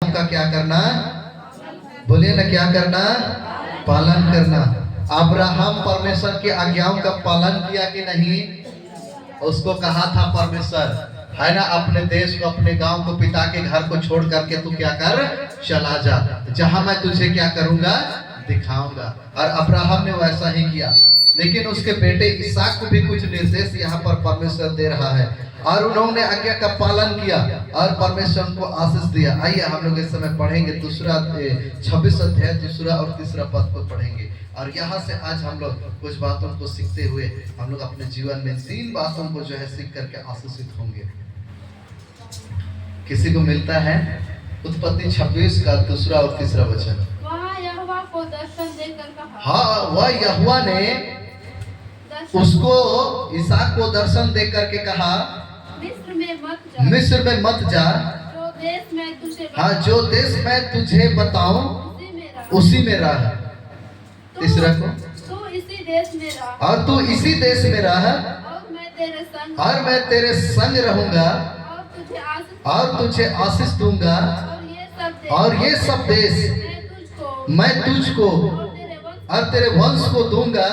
आज्ञाओं का क्या करना, बोलिए ना, क्या करना, पालन करना। अब्राहम परमेश्वर की आज्ञाओं का पालन किया कि नहीं? उसको कहा था परमेश्वर, है ना, अपने देश को, अपने गांव को, पिता के घर को छोड़ करके तू क्या कर, चला जा, जहां मैं तुझे क्या करूंगा, दिखाऊंगा। और अब्राहम ने वैसा ही किया। लेकिन उसके बेटे इसहाक को भी कुछ निर्देश यहाँ पर परमेश्वर दे रहा है, और उन्होंने आज्ञा का पालन किया और परमेश्वर को आशीष दिया। आइए हम लोग इस समय पढ़ेंगे 26 अध्याय 2 और 3 पद को पढ़ेंगे, और यहाँ से आज हम लोग कुछ बातों को सीखते हुए हम लोग अपने जीवन में 3 बातों को जो है सीख करके आशीषित होंगे। किसी को मिलता है उत्पत्ति 26 का 2 और 3 वचन। वहाँ यहोवा को दर्शन देकर कहा, हाँ, वह यहोवा ने उसको इसहाक को दर्शन दे करके कहा, मिस्र में मत जा, मिस्र में मत जा, जो देश मैं तुझे हाँ, जो देश मैं तुझे बताऊं उसी में रह। तीसरा को, तू इसी देश में रह, और तू इसी देश में रह, और मैं तेरे संग रहूंगा, और तुझे आशीष दूंगा, और ये सब देश मैं तुझको और तेरे वंश को दूंगा,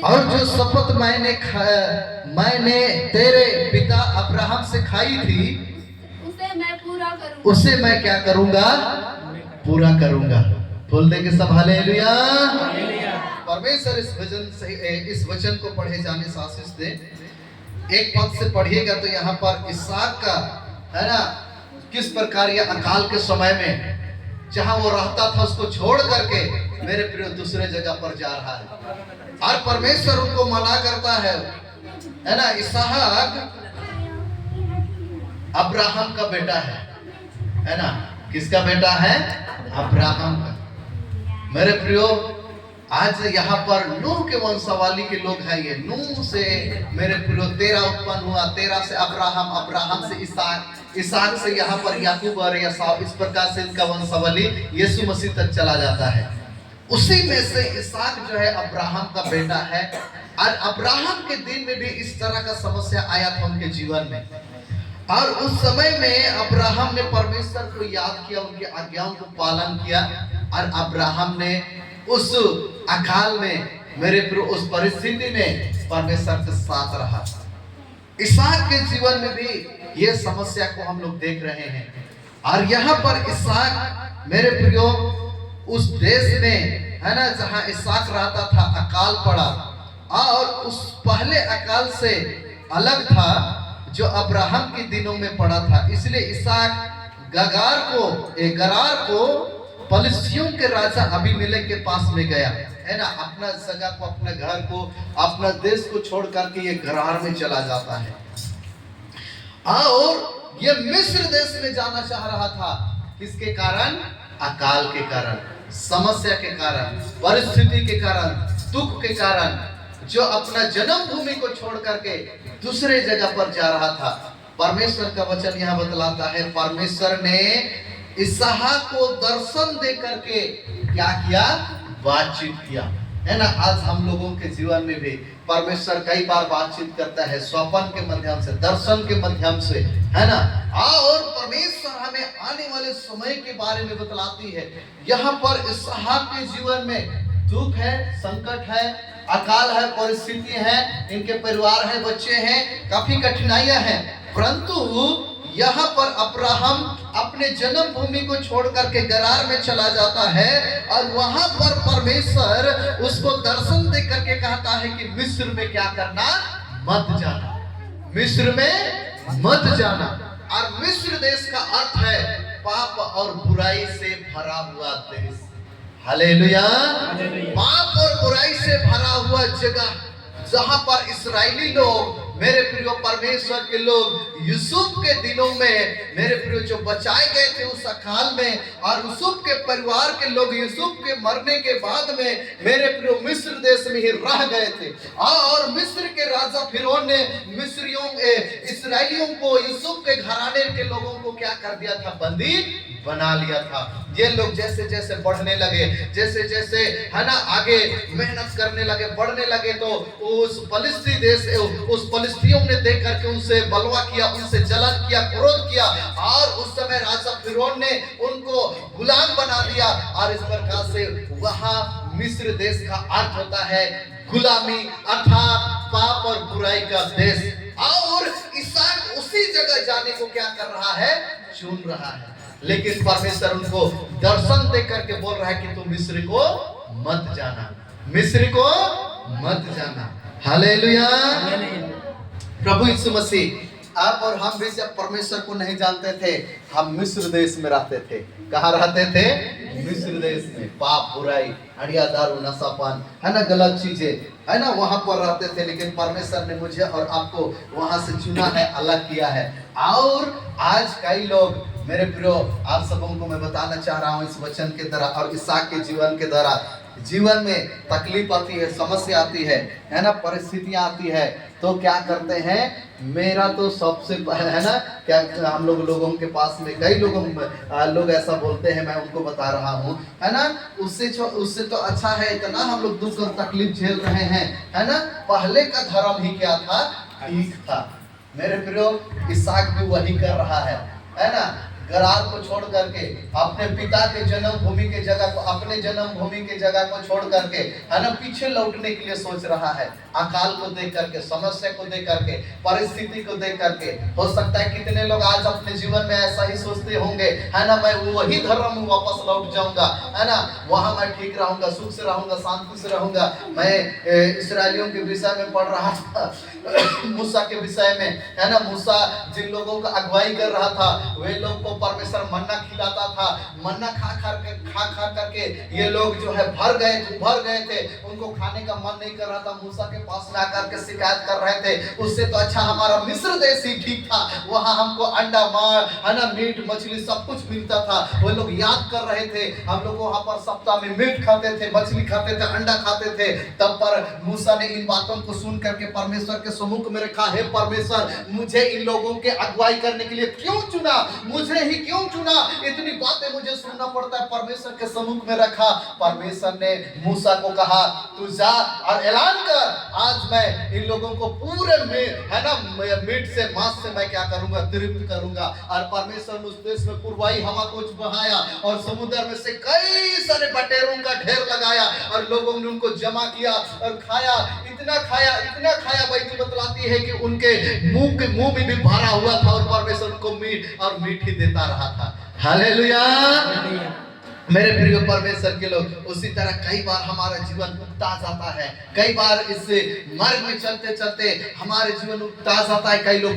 और जो शपथ मैंने तेरे पिता अब्राहम से खाई थी उसे मैं क्या करूंगा, पूरा करूंगा। बोल देंगे सब हालेलुया। परमेश्वर इस वचन को पढ़े जाने से आशीष दे। एक पद से पढ़िएगा तो यहाँ पर इसहाक का, है ना, किस प्रकार यह अकाल के समय में जहां वो रहता था उसको छोड़ करके मेरे प्रिय दूसरे जगह पर जा रहा है, और परमेश्वर उनको मना करता है ना। इसहाक अब्राहम का बेटा है ना, किसका बेटा है, अब्राहम का। मेरे प्रियो, आज यहाँ पर नूह के वंशावली के लोग हैं। ये नूह से मेरे प्रियो तेरा उत्पन्न हुआ, तेरा से अब्राहम, अब्राहम से इसहाक, इसहाक से यहाँ पर याकूब और एसाव, इस प्रकार से इनका वंशावली यीशु मसीह तक चला जाता है। उसी में से इसहाक जो है अब्राहम का बेटा है। और अब्राहम के दिन में भी इस तरह का समस्या आया था उनके जीवन में, और उस समय में अब्राहम ने परमेश्वर को याद किया, उनकी आज्ञाओं को पालन किया, और अब्राहम ने उस अकाल में, मेरे प्रिय, उस परिस्थिति में परमेश्वर के साथ रहा। इसहाक के जीवन में भी ये समस्या को हम लोग देख रहे हैं। और यहाँ पर इसहाक, मेरे प्रियो, उस देश में, है ना, जहाँ इसहाक रहता था, अकाल पड़ा, और उस पहले अकाल से अलग था जो अब्राहम के दिनों में पड़ा था। इसलिए इसहाक गरार को फलिस्तियों के राजा अबीमेलेक के पास में गया, है ना, अपना जगह को, अपने घर को, अपना देश को छोड़ करके ये गरार में चला जाता है। और ये मिस्र देश में जाना चाह रहा था। किसके कारण? अकाल के कारण, समस्या के कारण, परिस्थिति के कारण, दुख के कारण, जो अपना जन्म भूमि को छोड़ करके दूसरे जगह पर जा रहा था। परमेश्वर का वचन यहाँ बतलाता है, परमेश्वर ने इसहाक को दर्शन दे करके क्या किया? बातचीत किया, है ना। आज हम लोगों के जीवन में भी परमेश्वर कई बार बातचीत करता है, स्वप्न के माध्यम से, दर्शन के माध्यम से, है ना। और परमेश्वर हमें आने वाले समय के बारे में बतलाती है। यहाँ पर इसहाक के जीवन में दुख है, संकट है, अकाल है, परिस्थिति है, इनके परिवार है, बच्चे हैं, काफी कठिनाइयां हैं, परंतु यहाँ पर अब्राहम अपने जन्म भूमि को छोड़ करके गरार में चला जाता है, और वहां पर परमेश्वर उसको दर्शन दे करके कहता है कि मिस्र में क्या करना? मत जाना, मिस्र में मत जाना। और मिस्र देश का अर्थ है पाप और बुराई से भरा हुआ देश। हालेलुया। पाप और बुराई से भरा हुआ जगह, जहां पर इस्राएली लोग, मेरे प्रियो, परमेश्वर के लोग यूसुफ के दिनों में, मेरे प्रियो, जो बचाए गए थे उस अकाल में, और यूसुफ के परिवार के लोग यूसुफ के मरने के बाद में, मेरे प्रियो, मिस्र देश में ही रह गए थे। और मिस्र के राजा फिरौन ने इस्राएलियों को, यूसुफ के घराने के लोगों को क्या कर दिया था? बंदी बना लिया था। ये लोग जैसे जैसे बढ़ने लगे, जैसे जैसे, है ना, आगे मेहनत करने लगे, बढ़ने लगे, तो उस फलिस्ती देश, उस फलिस्तियों ने देख करके उनसे बलवा किया, उनसे जलन किया, क्रोध किया, और उस समय राजा फिरौन ने उनको गुलाम बना दिया। और इस प्रकार से वहां मिस्र देश का अर्थ होता है गुलामी, अर्थात पाप और बुराई का देश। और इसहाक उसी जगह जाने को क्या कर रहा है, चुन रहा है। लेकिन परमेश्वर उनको दर्शन दे करके बोल रहा है कि तुम मिस्र को मत जाना, मिस्र को मत जाना। हालेलुया। प्रभु यीशु मसीह, आप और हम भी जब परमेश्वर को नहीं जानते थे, हम मिस्र देश में रहते थे। कहाँ रहते थे? मिस्र देश में। पाप, बुराई, हड़िया, दारू, नशापान, है ना, गलत चीजें, है ना, वहां पर रहते थे। लेकिन परमेश्वर ने मुझे और आपको वहां से चुना है, अलग किया है। और आज कई लोग, मेरे प्रियो, आप सबों को मैं बताना चाह रहा हूँ इस वचन के द्वारा और इसहाक के जीवन के द्वारा, जीवन में तकलीफ आती है, समस्या आती है ना, परिस्थितियां आती है, तो क्या करते हैं, मेरा तो सबसे है ना, क्या हम लोगों के पास में कई लोग ऐसा बोलते हैं, मैं उनको बता रहा हूँ, है ना, उससे तो अच्छा है, इतना हम लोग दुख और तकलीफ झेल रहे हैं, है ना, पहले का धर्म ही क्या था, ठीक था। मेरे प्रियो, इसहाक भी वही कर रहा है ना, गरार को छोड़ करके, अपने पिता के जन्मभूमि के जगह को, अपने जन्मभूमि के जगह को छोड़ करके, है ना, पीछे लौटने के लिए सोच रहा है। अकाल को देख करके, समस्या को देख करके, परिस्थिति को देख करके। हो सकता है कितने लोग आज अपने जीवन में ऐसा ही सोचते होंगे, है ना, मैं वही धर्म में वापस लौट जाऊंगा, है ना, वहां मैं ठीक रहूंगा, सुख से रहूंगा, शांति से रहूंगा। मैं इस्राएलियों के विषय में पढ़ रहा था, मूसा के विषय में, है ना, मूसा जिन लोगों का अगुवाई कर रहा था, वे लोग को परमेश्वर मन्ना खिलाता था। मन्ना खा करके ये लोग जो है भर गए थे। उनको खाने का मन नहीं कर रहा था। मूसा के पास में आकर के शिकायत कर रहे थे, उससे तो अच्छा हमारा मिस्र देश ही ठीक था, वहां हमको अंडा, मार, है ना, मीट, मछली सब कुछ मिलता था। वो लोग याद कर रहे थे, हम लोग वहां पर सप्ताह में मीट खाते थे, मछली खाते थे, अंडा खाते थे। तब पर मूसा ने इन बातों को सुन करके परमेश्वर के सम्मुख में रखा, हे परमेश्वर, मुझे इन लोगों के अगुवाई करने के लिए क्यों चुना, मुझे ही क्यों चुना, इतनी बातें मुझे सुनना पड़ता है। परमेश्वर के सम्मुख में रखा। परमेश्वर ने मूसा को कहा, तू जा और ऐलान कर, आज मैं इन लोगों को पूरे में, है ना, मीट से, मांस से मैं क्या करूंगा, तृप्त करूंगा। और परमेश्वर ने उस देश में पूर्वाई हवा को बहाया और समुद्र में से कई सारे बटेरों का ढेर लगाया और लोगों ने उनको जमा किया और खाया। इतना खाया, बाइबल बतलाती है कि उनके मुंह में भी भरा हुआ था और परमेश्वर उनको मीट ही देता रहा था। हालेलुया। मेरे प्रिय परमेश्वर के लोग, उसी तरह कई बार हमारा जीवन उगता जाता है। कई बार इस मार्ग में चलते चलते हमारे जीवन उगता जाता है। कई लोग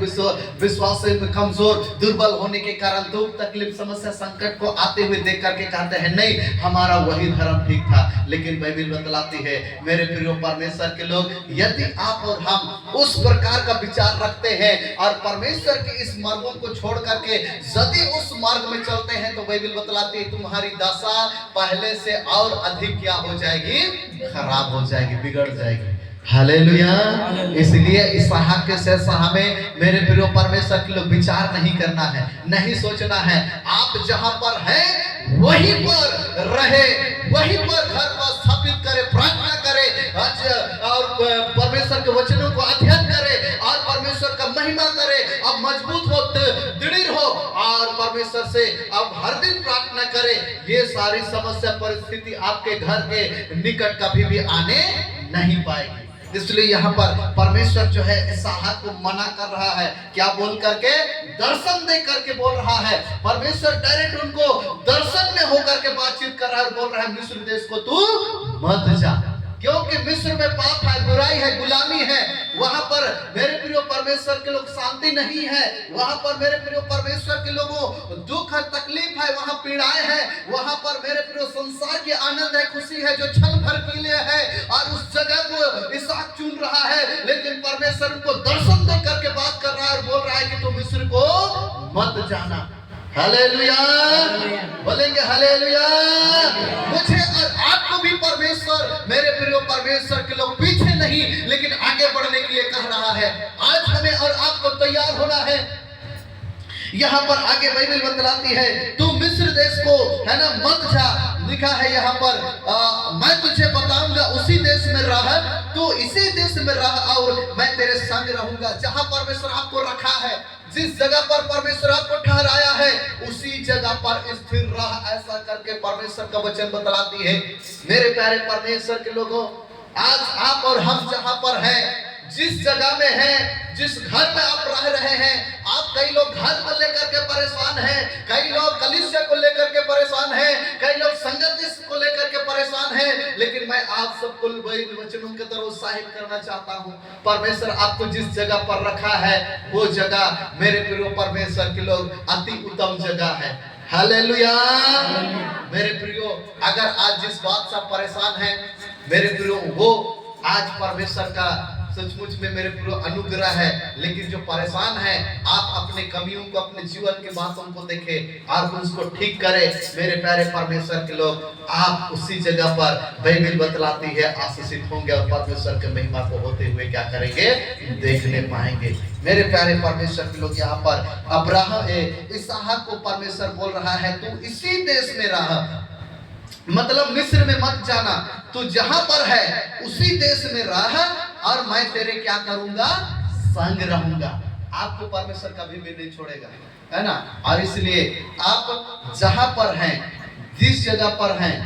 विश्वास में कमजोर, दुर्बल होने के कारण दुख, तकलीफ, समस्या, संकट को आते हुए देख करके कहते हैं, नहीं, हमारा वही धर्म ठीक था। लेकिन बाइबल बतलाती है, मेरे प्रिय परमेश्वर के लोग, यदि आप और हम उस प्रकार का विचार रखते हैं और परमेश्वर के इस मार्गों को छोड़ करके यदि उस मार्ग में चलते हैं, तो बाइबल बतलाती है तुम्हारी दशा पहले से और अधिक क्या हो जाएगी, खराब हो जाएगी, बिगड़ जाएगी। हालेलुया। इसलिए इसहाक के जैसा हमें, मेरे प्रिय परमेश्वर के लोग, विचार नहीं करना है, नहीं सोचना है। आप जहां पर हैं वहीं पर रहे, वहीं पर घर को स्थापित करे, प्रार्थना करे और परमेश्वर के वचनों को अध्ययन करे और परमेश्वर का महिमा करे। अब मजबूत हो, दृढ़ हो और परमेश्वर से अब हर दिन प्रार्थना करे। ये सारी समस्या, परिस्थिति आपके घर के निकट कभी भी आने नहीं पाएगी। इसलिए यहाँ पर परमेश्वर जो है इसहाक को मना कर रहा है, क्या बोल करके, दर्शन दे करके बोल रहा है। परमेश्वर डायरेक्ट उनको दर्शन में होकर के बातचीत कर रहा है और बोल रहा है, मिस्र देश को तू मत जा, क्योंकि मिस्र में पाप है, बुराई है, गुलामी है। वहां पर मेरे प्रिय परमेश्वर के लोग शांति नहीं है। वहां पर मेरे प्रिय परमेश्वर के लोगों दुख है, तकलीफ है, वहां पीड़ाएं है। वहां पर मेरे प्रिय संसार की आनंद है, खुशी है, जो क्षण भर के लिए है। और उस जगह को इसहाक चुन रहा है, लेकिन परमेश्वर उनको दर्शन दे करके बात कर रहा है और बोल रहा है कि तुम मिस्र को मत जाना। हालेलुया, बोलेंगे हालेलुया। मुझे और आपको भी परमेश्वर, मेरे प्रिय परमेश्वर के लोग, पीछे नहीं लेकिन आगे बढ़ने के लिए कह रहा है। आज हमें और आपको तैयार होना है। यहाँ पर आगे बाइबल बतलाती है तू मिस्र देश को है ना मत जा, लिखा है यहाँ पर मैं तुझे बताऊंगा उसी देश में रह, तो इसी देश में रह और मैं तेरे संग रहूंगा। जहाँ परमेश्वर आपको रखा है, जिस जगह पर परमेश्वर आपको ठहराया है, उसी जगह पर स्थिर रह, ऐसा करके परमेश्वर का वचन बतलाती है। मेरे प्यारे परमेश्वर के लोगों, आज आप और हम जहाँ पर हैं, जिस जगह में हैं, जिस घर में आप रह रहे हैं, आप कई लोग घर को लेकर के परेशान हैं, कई लोग कलीसिया को लेकर के परेशान हैं, कई लोग संगति को लेकर के परेशान हैं, लेकिन मैं आप सबको वचनों की तरफ उत्साहित करना चाहता हूं। परमेश्वर आपको जिस जगह पर रखा है, वो जगह मेरे प्रिय परमेश्वर के लोग अति उत्तम जगह है। हालेलुया। मेरे प्रियो, अगर आज जिस बात से परेशान हैं मेरे प्रियो, वो आज परमेश्वर का सचमुच में मेरे प्रियो अनुग्रह है। लेकिन जो परेशान है, आप अपने कमियों को, अपने जीवन के बातों को देखें और उसको ठीक करें। मेरे प्यारे परमेश्वर के लोग, आप उसी जगह पर बाइबल बतलाती है आशीषित होंगे और परमेश्वर के महिमा को होते हुए क्या करेंगे, देखने पाएंगे। मेरे प्यारे परमेश्वर के लोग, यहाँ पर अब्राहम इसहाक को परमेश्वर बोल रहा है तू इसी देश में रह, मतलब मिस्र में मत जाना, तू जहां पर है उसी देश में रह और मैं तेरे क्या करूंगा, संग रहूंगा। आपको परमेश्वर कभी भी नहीं छोड़ेगा, है ना। और इसलिए आप जहां पर हैं, जिस जगह पर हैं,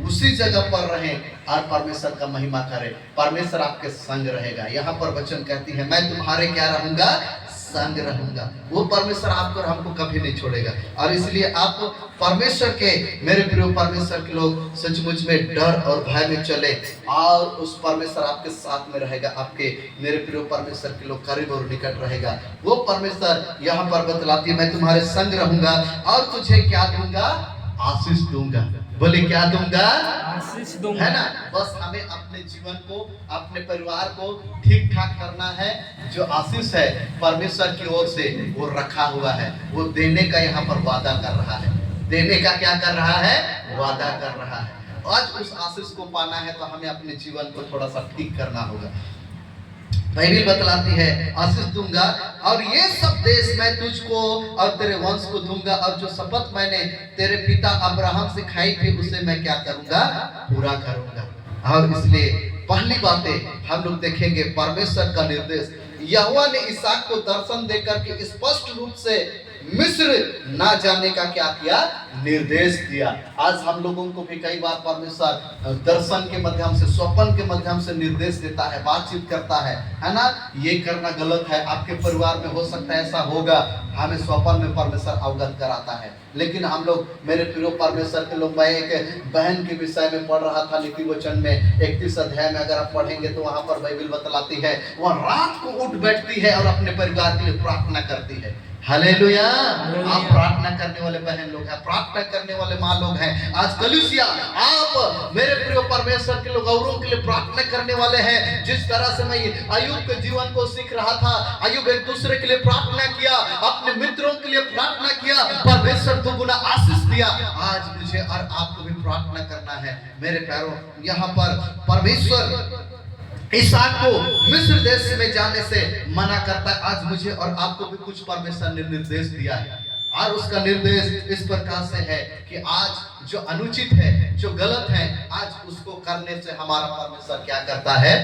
उसी जगह पर रहें और परमेश्वर का महिमा करें। परमेश्वर आपके संग रहेगा। यहाँ पर वचन कहती है मैं तुम्हारे क्या रहूंगा, संग रहूंगा। वो परमेश्वर आपको और हमको कभी नहीं छोड़ेगा। और इसलिए आप परमेश्वर के, मेरे प्रिय परमेश्वर के लोग, सचमुच में डर और भय में चले और उस परमेश्वर आपके साथ में रहेगा। आपके मेरे प्रिय परमेश्वर के लोग करीब और निकट रहेगा। वो परमेश्वर यहाँ पर बतलाती है मैं तुम्हारे संग रहूंगा और तुझे क्या दूंगा, आशीष दूंगा। बोले क्या दूंगा, आशीष दूंगा, है ना। बस हमें अपने जीवन को, अपने परिवार को ठीक ठाक करना है। जो आशीष है परमेश्वर की ओर से वो रखा हुआ है, वो देने का यहाँ पर वादा कर रहा है। देने का क्या कर रहा है, वादा कर रहा है। आज उस आशीष को पाना है तो हमें अपने जीवन को थोड़ा सा ठीक करना होगा। बाइबल बतलाती है आशीष दूंगा और ये सब देश मैं तुझको और तेरे वंश को दूंगा, और जो शपथ मैंने तेरे पिता अब्राहम से खाई थी उसे मैं क्या करूंगा, पूरा करूंगा। और इसलिए पहली बातें हम लोग देखेंगे परमेश्वर का निर्देश। यहोवा ने इसहाक को दर्शन देकर के स्पष्ट रूप से मिस्र ना जाने का क्या किया, निर्देश दिया। आज हम लोगों को भी कई बार परमेश्वर दर्शन के माध्यम से, स्वप्न के माध्यम से निर्देश देता है, बातचीत करता है ना। ये करना गलत है, आपके परिवार में हो सकता है ऐसा होगा, हमें स्वप्न में परमेश्वर अवगत कराता है। लेकिन हम लोग, मेरे प्रिय परमेश्वर के लोग, मैं एक बहन के विषय में पढ़ रहा था नीति वचन में 31 अध्याय में, अगर आप पढ़ेंगे तो वहां पर बाइबल बतलाती है वह रात को उठ बैठती है और अपने परिवार के लिए प्रार्थना करती है। हालेलुया। आप प्रार्थना करने वाले बहन लोग हैं, प्रार्थना करने वाले माँ लोग हैं। आज कलीसिया, आप मेरे प्रिय परमेश्वर के लोग औरों के लिए प्रार्थना करने वाले हैं। जिस तरह से मैं अय्यूब के जीवन को सीख रहा था, अय्यूब एक दूसरे के लिए प्रार्थना किया, अपने मित्रों के लिए प्रार्थना किया, परमेश्वर दुगुना आशीष दिया। आज मुझे और आपको भी प्रार्थना करना है। मेरे प्यारों, यहाँ पर परमेश्वर इसहाक को मिस्र देश में जाने से मना करता है। आज मुझे और आपको भी कुछ परमेश्वर ने निर्देश दिया है, और उसका निर्देश इस प्रकार से है कि आज जो अनुचित है, जो गलत है, आज उसको करने से हमारा परमेश्वर क्या करता है,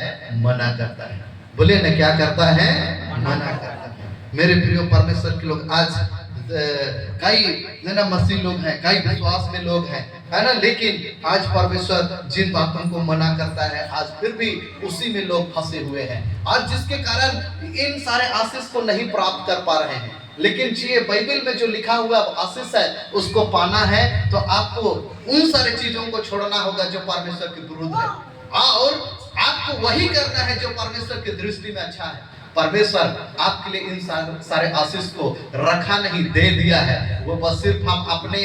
मना करता है। बोले ना, क्या करता है, मना करता है। मेरे प्रिय परमेश्वर के लोग, आज कई ना मसीह लोग हैं, कई विश्वास में लोग हैं, है ना, लेकिन आज परमेश्वर जिन बातों को मना करता है, आज फिर भी उसी में लोग फंसे हुए हैं, और जिसके कारण इन सारे आशीष को नहीं प्राप्त कर पा रहे हैं। लेकिन ये बाइबल में जो लिखा हुआ आशीष है, उसको पाना है तो आपको उन सारे चीजों को छोड़ना होगा जो परमेश्वर के विरुद्ध है, और आपको वही करना है जो परमेश्वर की दृष्टि में अच्छा है। परमेश्वर आपके लिए इन सारे आशीष को रखा नहीं, दे दिया है। वो बस सिर्फ हम अपने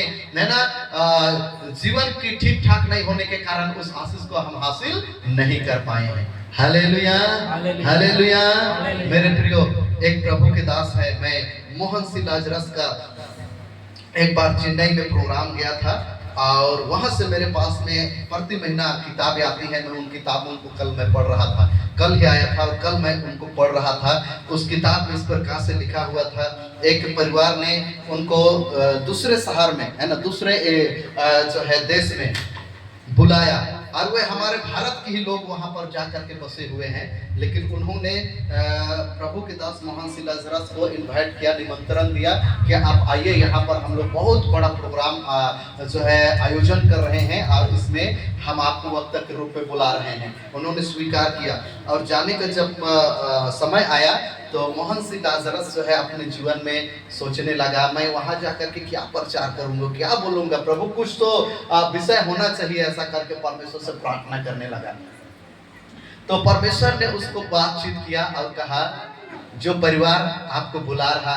जीवन की ठीक ठाक नहीं होने के कारण उस आशीष को हम हासिल नहीं कर पाए हैं। Hallelujah, hallelujah. मेरे प्रियो, एक प्रभु के दास है, मैं मोहन सिंह लाजरस का एक बार चेन्नई में प्रोग्राम गया था, और वहाँ से मेरे पास में प्रति महीना किताबें आती हैं। मैं उन किताबों को कल मैं पढ़ रहा था, कल ही आया था और कल मैं उनको पढ़ रहा था। उस किताब में इस प्रकार से लिखा हुआ था, एक परिवार ने उनको दूसरे शहर में है ना, दूसरे जो है देश में बुलाया और वे हमारे भारत के ही लोग वहाँ पर जाकर के बसे हुए हैं, लेकिन उन्होंने प्रभु के दास मोहन सी लाजरस को इनवाइट किया, निमंत्रण दिया कि आप आइए, यहाँ पर हम लोग बहुत बड़ा प्रोग्राम जो है आयोजन कर रहे हैं और इसमें हम आपको वक्ता के रूप में बुला रहे हैं। उन्होंने स्वीकार किया और जाने का जब समय आया तो मोहन सी लाजरस जो है अपने जीवन में सोचने लगा, मैं वहाँ जाकर के क्या प्रचार करूँगा, क्या बोलूँगा, प्रभु कुछ तो विषय होना चाहिए। ऐसा करके परमेश्वर से प्रार्थना करने लगा। तो परमेश्वर ने उसको बातचीत किया और कहा, जो परिवार आपको बुला रहा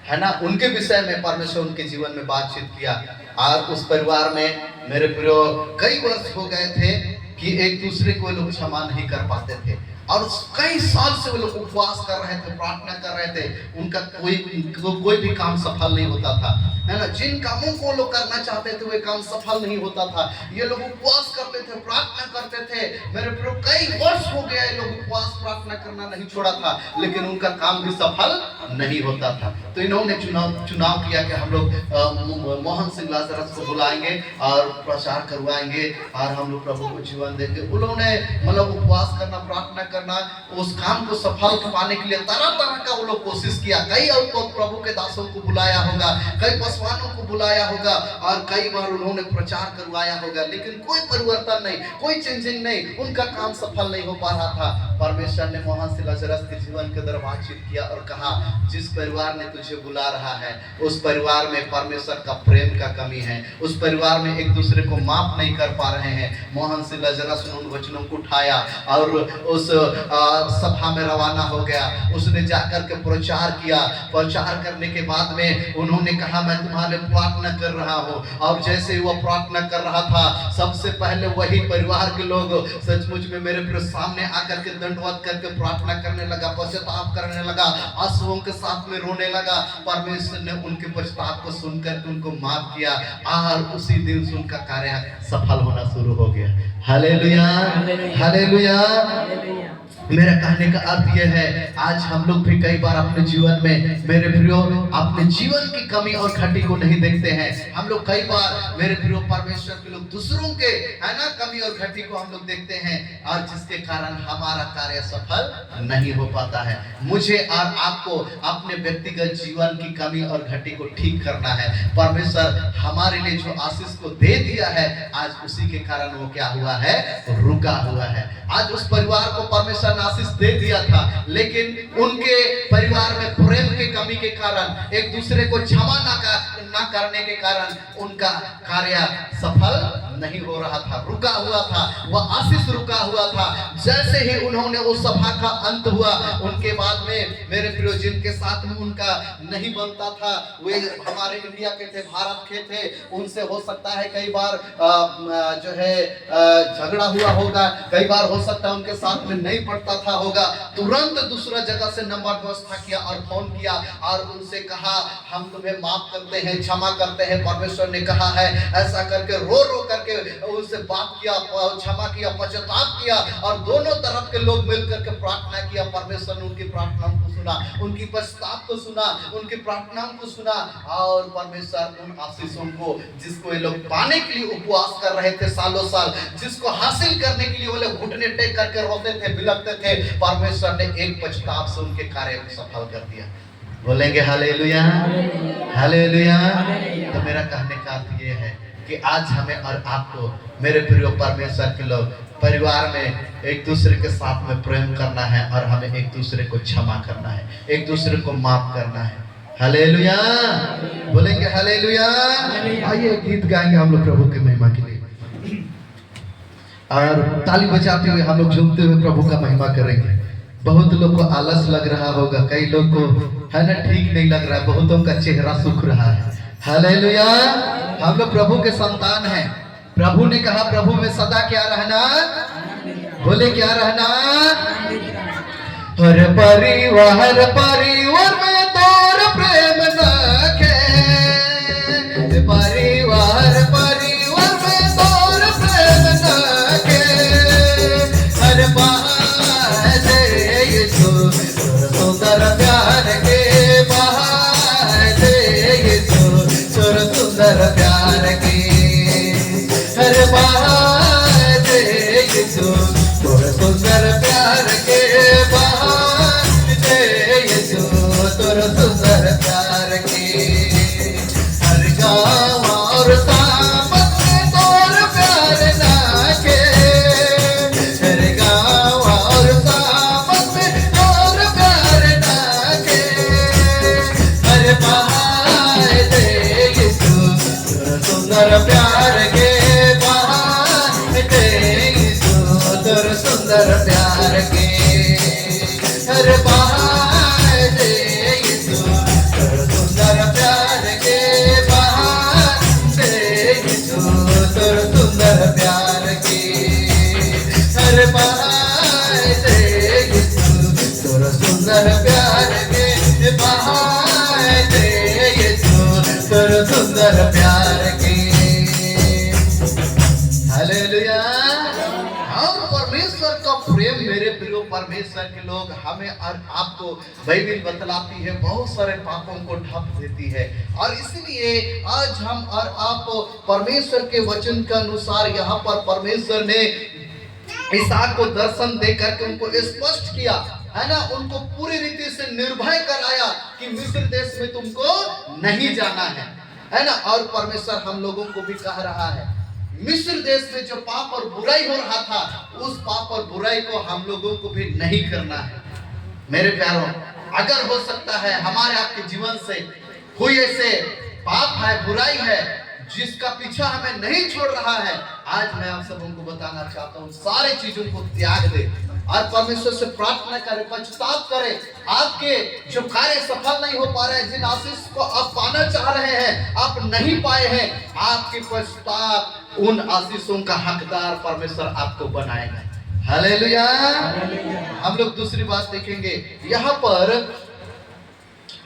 है ना, उनके विषय में परमेश्वर उनके जीवन में बातचीत किया। और उस परिवार में मेरे प्रियो कई वर्ष हो गए थे कि एक दूसरे को लोग क्षमा नहीं कर पाते थे और कई साल से वो लोग उपवास कर रहे थे, प्रार्थना कर रहे थे, उनका कोई भी काम सफल नहीं होता था, है ना। जिन कामों को लोग करना चाहते थे वे काम सफल नहीं होता था। ये लोग उपवास करते थे, प्रार्थना करते थे, मेरे प्रियो कई वर्ष हो गया ये लोग उपवास प्रार्थना करना नहीं छोड़ा था, लेकिन उनका काम भी सफल नहीं होता था। तो इन्होंने चुनाव किया कि हम लोग मोहन सिंह लाजरस को बुलाएंगे और प्रचार करवाएंगे और हम लोग प्रभु को जीवन देंगे। उन्होंने मतलब उपवास करना, प्रार्थना करना, उस काम को सफल पाने के लिए तरह तरह का वो लोग कोशिश किया। कई और तो प्रभु के दासों को बुलाया होगा, कई पसवानों को बुलाया होगा और कई बार उन्होंने प्रचार करवाया होगा, लेकिन कोई परिवर्तन नहीं, कोई चेंजिंग नहीं, उनका काम सफल नहीं हो पा रहा था। परमेश्वर ने मोहन सिंह लाजरस के जीवन के अंदर बातचीत किया और कहा, जिस परिवार ने तुझे बुला रहा है उस परिवार में परमेश्वर का प्रेम का कमी है, उस परिवार में एक दूसरे को माफ नहीं कर पा रहे हैं। मोहन सिंह लाजरस ने उन वचनों को उठाया और उस सभा में रवाना हो गया। उसने जाकर के प्रचार किया। प्रचार करने के बाद में उन्होंने कहा, मैं तुम्हारे प्रार्थना कर रहा हूँ। और जैसे वह प्रार्थना कर रहा था, सबसे पहले वही परिवार के लोग सचमुच में मेरे प्रिय सामने आकर के दंडवत करके प्रार्थना करने लगा, पश्चाताप करने लगा, आंसुओं के साथ में रोने लगा। परमेश्वर ने उनके पश्चाताप को सुनकर उनको माफ किया और उसी दिन से उनका कार्य सफल होना शुरू हो गया। Hallelujah, hallelujah. मेरा कहने का अर्थ यह है, आज हम लोग भी कई बार अपने जीवन में मेरे प्रियो अपने जीवन की कमी और घटी को नहीं देखते हैं। हम लोग कई बार मेरे प्रियो परमेश्वर के लोग दूसरों के है ना कमी और घटी को हम लोग देखते हैं और जिसके कारण हमारा कार्य सफल नहीं हो पाता है। मुझे और आपको अपने व्यक्तिगत जीवन की कमी और घटी को ठीक करना है। परमेश्वर हमारे लिए जो आशीष को दे दिया है, आज उसी के कारण वो क्या हुआ है, रुका हुआ है। आज उस परिवार को परमेश्वर आशीष दे दिया था, लेकिन उनके परिवार में प्रेम की कमी के कारण, एक दूसरे को क्षमा ना करने के कारण उनका कार्य सफल नहीं हो रहा था, रुका हुआ था, वह आशीष रुका हुआ था। जैसे ही उन्होंने उस सभा का अंत हुआ, उनके बाद में मेरे प्रियो जिनके साथ में उनका नहीं बनता था, वे हमारे इंडिया के थे, भारत के थे, उनसे हो सकता है कई बार जो है झगड़ा हुआ होगा, कई बार हो सकता है उनके साथ में नहीं पड़ता था होगा। तुरंत दूसरा जगह से नंबर व्यवस्था किया और फोन किया और उनसे कहा, हम तुम्हें माफ करते हैं, क्षमा करते हैं, परमेश्वर ने कहा है। ऐसा करके रो रो करके उनसे बात किया, क्षमा किया, पश्चाताप किया और दोनों तरफ के लोग मिलकर के प्रार्थना किया। परमेश्वर ने उनकी प्रार्थनाओं को सुना, उनकी पश्चाताप को सुना, उनकी प्रार्थनाओं को सुना और परमेश्वर उन आशीषों को, जिसको ये लोग पाने के लिए उपवास कर रहे थे सालों साल, जिसको हासिल करने के लिए वो लोग घुटने टेक करके रोते थे, बिलखते थे, परमेश्वर ने एक पश्चाताप से उनके कार्य को सफल कर दिया। बोलेंगे हालेलुया, हालेलुया। तो मेरा कहने का अर्थ ये है कि आज हमें और आपको मेरे प्रिय परमेश्वर के लोग परिवार में एक दूसरे के साथ में प्रेम करना है और हमें एक दूसरे को क्षमा करना है, एक दूसरे को माफ करना है। हालेलुया, बोलेंगे हालेलुया। आइए गीत गाएंगे हम लोग प्रभु की महिमा के लिए और ताली बजाते हुए हम लोग झूमते हुए प्रभु का महिमा करेंगे। बहुत लोग को आलस लग रहा होगा, कई लोग को है ना ठीक नहीं लग रहा है, बहुतों का चेहरा सूख रहा है। हालेलुया। हम लोग प्रभु के संतान हैं। प्रभु ने कहा, प्रभु में सदा क्या रहना, बोले क्या रहना, हर परिवार में तोर प्रेम रखे, परिवार प्यार के। अरे बहाए दे यीशु तोर सुंदर प्यार के, बहाए दे यीशु तोर सुंदर प्यार के। हर गाँव और सामत में तोर प्यार नाचे, हर गाँव और सामत में तोर प्यार नाचे। अरे बहाए दे यीशु तोर सुंदर प्यार के, बहाए दे यीशु तोर सुंदर प्यार के। अरे बहाए दे यीशु तोर सुंदर प्यार के, बहाए दे यीशु तोर सुंदर प्यार के। अरे बहाए दे यीशु तोर सुंदर प्यार के, बहाए दे यीशु तोर सुंदर प्यार के। हालेलुया। हम परमेश्वर का प्रेम, मेरे प्रिय परमेश्वर के लोग, हमें और आपको बाइबल बतलाती है बहुत सारे पापों को ढक देती है। और इसलिए आज हम और आप परमेश्वर के वचन के अनुसार यहाँ पर परमेश्वर ने इसहाक को दर्शन दे करके उनको स्पष्ट किया, है ना, उनको पूरी रीति से निर्भय कराया कि मिस्र देश में तुमको नहीं जाना है ना। और परमेश्वर हम लोगों को भी कह रहा है, मिस्र देश में जो पाप और बुराई हो रहा था, उस पाप और बुराई को हम लोगों को भी नहीं करना है। मेरे प्यारों, अगर हो सकता है हमारे आपके जीवन से कोई ऐसे पाप है, बुराई है, जिसका पीछा हमें नहीं छोड़ रहा है, आज मैं आप सबों को बताना चाहता हूँ, सारे चीजों को त्याग दे और परमेश्वर से प्रार्थना करे, पश्चाताप करे। आपके जो कार्य सफल नहीं हो पा रहे हैं, जिन आशीष को आप पाना चाह रहे हैं, आप नहीं पाए हैं, आपके पश्चाताप उन आशीषों का हकदार परमेश्वर आपको बनाएगा। हालेलुया। हम लोग दूसरी बात देखेंगे, यहाँ पर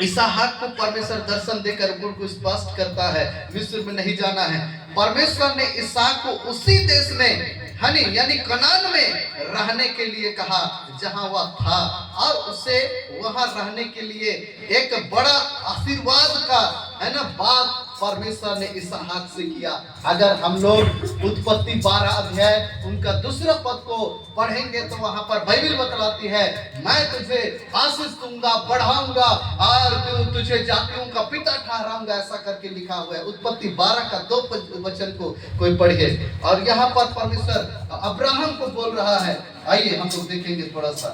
इसहाक को परमेश्वर दर्शन देकर उनको स्पष्ट करता है मिस्र में नहीं जाना है। परमेश्वर ने इसहाक को उसी देश में यानी कनान में रहने के लिए कहा जहां वह था, और उसे वहां रहने के लिए एक बड़ा आशीर्वाद का, है ना, बात परमेश्वर ने इसहाक से किया। अगर हम लोग उत्पत्ति 12 अध्याय उनका दूसरा पद को पढ़ेंगे तो वहां पर बाइबल बतलाती है, मैं तुझे आशीष दूंगा, बढ़ाऊंगा और तुझे जातियों का पिता ठहराऊंगा, ऐसा करके लिखा हुआ है। उत्पत्ति 12 का 2 वचन को कोई पढ़िए। और यहाँ पर परमेश्वर अब्राहम को बोल रहा है, आइए हम लोग देखेंगे थोड़ा सा।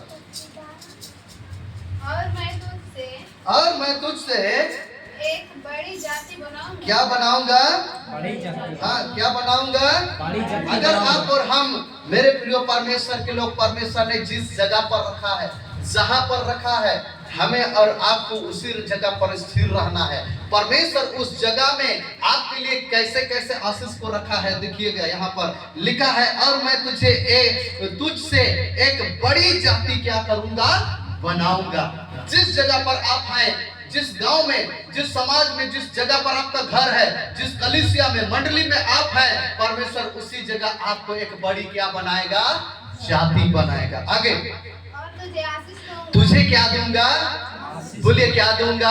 और मैं तुझसे एक बड़ी जाति बनाऊंगा। क्या बनाऊंगा? हाँ, क्या बनाऊंगा? अगर आप और हम, मेरे प्रिय परमेश्वर के लोग, परमेश्वर ने जिस जगह पर रखा है, जहां पर रखा है, हमें और आपको उसी जगह पर स्थिर रहना है। परमेश्वर उस जगह में आपके लिए कैसे कैसे आशीष को रखा है, देखिएगा यहाँ पर लिखा है, और मैं तुझसे एक बड़ी जाति क्या करूंगा? बनाऊंगा। जिस जगह पर आप हैं, जिस गांव में, जिस समाज में, जिस जगह पर आपका घर है, जिस कलीसिया में, मंडली में आप हैं, परमेश्वर उसी जगह आपको एक बड़ी क्या बनाएगा? जाति बनाएगा। आगे, और तुझे आशीष दूंगा। तुझे क्या दूंगा? बोलिए, क्या दूंगा?